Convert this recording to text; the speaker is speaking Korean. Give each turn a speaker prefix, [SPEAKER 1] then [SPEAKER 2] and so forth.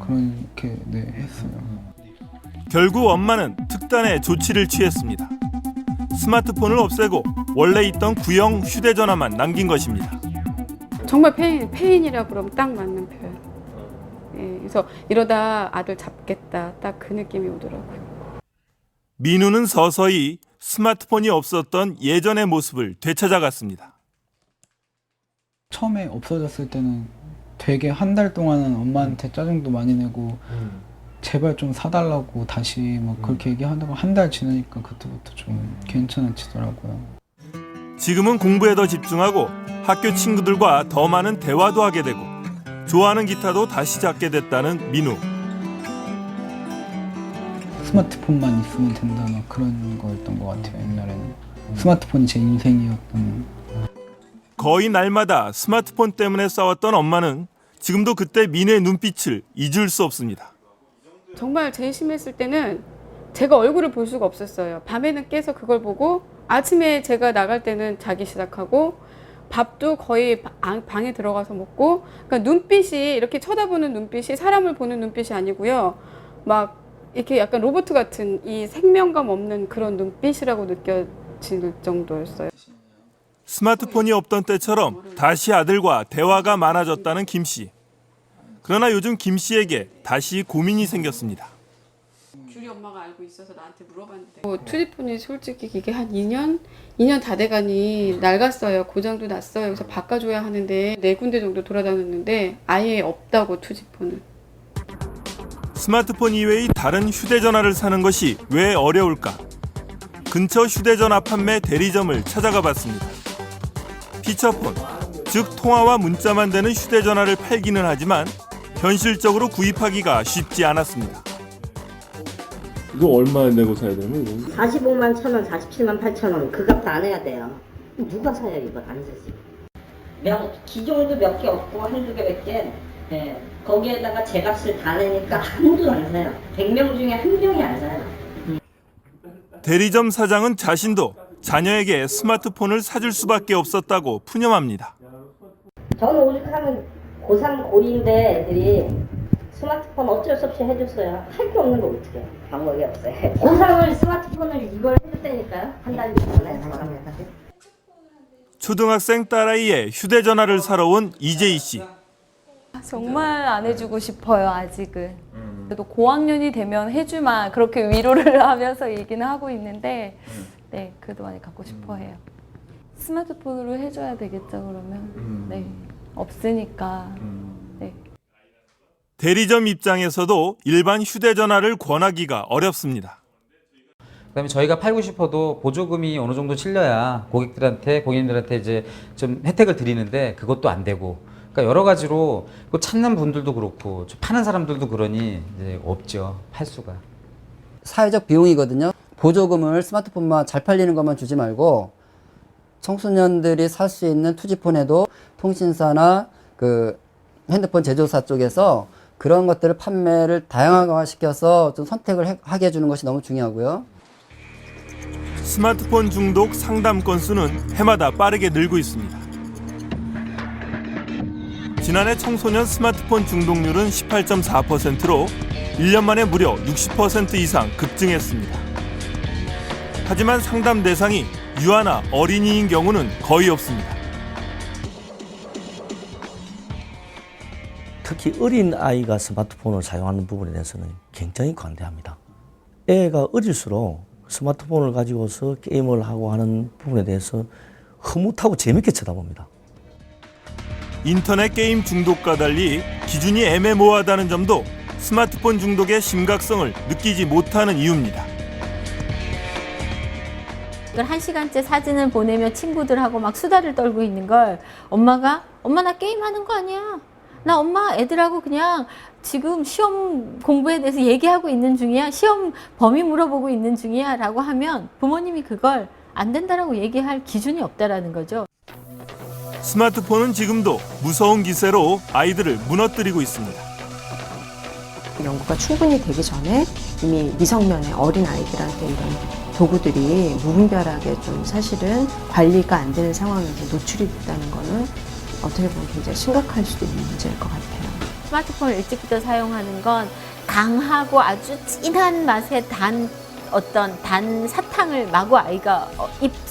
[SPEAKER 1] 그렇게 네, 했어요.
[SPEAKER 2] 결국 엄마는 특단의 조치를 취했습니다. 스마트폰을 없애고 원래 있던 구형 휴대전화만 남긴 것입니다.
[SPEAKER 3] 정말 페인이라 그러면 딱 맞는 표현. 예, 그래서 이러다 아들 잡겠다, 딱 그 느낌이 오더라고요.
[SPEAKER 2] 민우는 서서히 스마트폰이 없었던 예전의 모습을 되찾아갔습니다.
[SPEAKER 1] 처음에 없어졌을 때는 되게 한 달 동안은 엄마한테 짜증도 많이 내고 제발 좀 사달라고 다시 뭐 그렇게 얘기하다가 한 달 지나니까 그때부터 좀 괜찮아지더라고요.
[SPEAKER 2] 지금은 공부에 더 집중하고 학교 친구들과 더 많은 대화도 하게 되고 좋아하는 기타도 다시 잡게 됐다는 민우.
[SPEAKER 1] 스마트폰만 있으면 된다 막 그런 거였던 것 같아요. 옛날에는 스마트폰이 제 인생이었던.
[SPEAKER 2] 거의 날마다 스마트폰 때문에 싸웠던 엄마는 지금도 그때 민우의 눈빛을 잊을 수 없습니다.
[SPEAKER 3] 정말 제일 심했을 때는 제가 얼굴을 볼 수가 없었어요. 밤에는 깨서 그걸 보고 아침에 제가 나갈 때는 자기 시작하고 밥도 거의 방에 들어가서 먹고, 그러니까 눈빛이 이렇게 쳐다보는 눈빛이 사람을 보는 눈빛이 아니고요. 막 이렇게 약간 로봇 같은 이 생명감 없는 그런 눈빛이라고 느껴질 정도였어요.
[SPEAKER 2] 스마트폰이 없던 때처럼 다시 아들과 대화가 많아졌다는 김 씨. 그러나 요즘 김 씨에게 다시 고민이 생겼습니다.
[SPEAKER 3] 줄이 엄마가 알고 있어서 나한테 물어봤는데 투지폰이 솔직히 이게 한 2년 다 돼가니 낡았어요. 고장도 났어요. 그래서 바꿔줘야 하는데 4군데 정도 돌아다녔는데 아예 없다고 투지폰은.
[SPEAKER 2] 스마트폰 이외의 다른 휴대전화를 사는 것이 왜 어려울까? 근처 휴대전화 판매 대리점을 찾아가 봤습니다. 피처폰, 즉 통화와 문자만 되는 휴대전화를 팔기는 하지만 현실적으로 구입하기가 쉽지 않았습니다.
[SPEAKER 4] 이거 얼마 내고 사야 되는 거예요?
[SPEAKER 5] 45만 1,000원, 47만 8,000원 그 값도 안 해야 돼요. 누가 사요 이거 안 사지. 기종도 몇 개 없고 한두 개 몇 개. 네. 거기에다가 제 값을 다 내니까 아무도 안 사요. 100명 중에 한 명이 안 사요.
[SPEAKER 2] 대리점 사장은 자신도 자녀에게 스마트폰을 사줄 수밖에 없었다고 푸념합니다.
[SPEAKER 5] 저는 오죽하면 고3, 고2인데 애들이 스마트폰 어쩔 수 없이 해줬어요. 할 게 없는 거 어떻게 해요? 방법이 없어요. 고3을 스마트폰을 이걸 해줬다니까요. 한 달 전에.
[SPEAKER 2] 초등학생 딸아이의 휴대전화를 사러 온 이재희 씨.
[SPEAKER 6] 정말 안 해주고 싶어요, 아직은. 그래도 고학년이 되면 해주마 그렇게 위로를 하면서 얘기는 하고 있는데 네, 그래도 많이 갖고 싶어 해요. 스마트폰으로 해줘야 되겠죠, 그러면. 네, 없으니까. 네.
[SPEAKER 2] 대리점 입장에서도 일반 휴대전화를 권하기가 어렵습니다.
[SPEAKER 7] 그다음에 저희가 팔고 싶어도 보조금이 어느 정도 실려야 고객님들한테 이제 좀 혜택을 드리는데 그것도 안 되고. 그러니까 여러 가지로 찾는 분들도 그렇고 파는 사람들도 그러니 이제 없죠. 팔 수가.
[SPEAKER 8] 사회적 비용이거든요. 보조금을 스마트폰만 잘 팔리는 것만 주지 말고 청소년들이 살 수 있는 투지폰에도 통신사나 그 핸드폰 제조사 쪽에서 그런 것들을 판매를 다양화시켜서 좀 선택을 하게 해주는 것이 너무 중요하고요.
[SPEAKER 2] 스마트폰 중독 상담 건수는 해마다 빠르게 늘고 있습니다. 지난해 청소년 스마트폰 중독률은 18.4%로 1년 만에 무려 60% 이상 급증했습니다. 하지만 상담 대상이 유아나 어린이인 경우는 거의 없습니다.
[SPEAKER 9] 특히 어린 아이가 스마트폰을 사용하는 부분에 대해서는 굉장히 관대합니다. 애가 어릴수록 스마트폰을 가지고서 게임을 하고 하는 부분에 대해서 흐뭇하고 재밌게 쳐다봅니다.
[SPEAKER 2] 인터넷 게임 중독과 달리 기준이 애매모호하다는 점도 스마트폰 중독의 심각성을 느끼지 못하는 이유입니다.
[SPEAKER 10] 1시간째 사진을 보내며 친구들하고 막 수다를 떨고 있는 걸 엄마가 엄마 나 게임하는 거 아니야. 나 엄마 애들하고 그냥 지금 시험 공부에 대해서 얘기하고 있는 중이야. 시험 범위 물어보고 있는 중이야 라고 하면 부모님이 그걸 안 된다라고 얘기할 기준이 없다라는 거죠.
[SPEAKER 2] 스마트폰은 지금도 무서운 기세로 아이들을 무너뜨리고 있습니다.
[SPEAKER 11] 연구가 충분히 되기 전에 이미 미성년의 어린 아이들한테 이런 도구들이 무분별하게 좀 사실은 관리가 안 되는 상황에서 노출이 됐다는 거는 어떻게 보면 굉장히 심각할 수도 있는 문제일 것 같아요.
[SPEAKER 10] 스마트폰을 일찍부터 사용하는 건 강하고 아주 진한 맛의 단 사탕을 마구 아이가 입속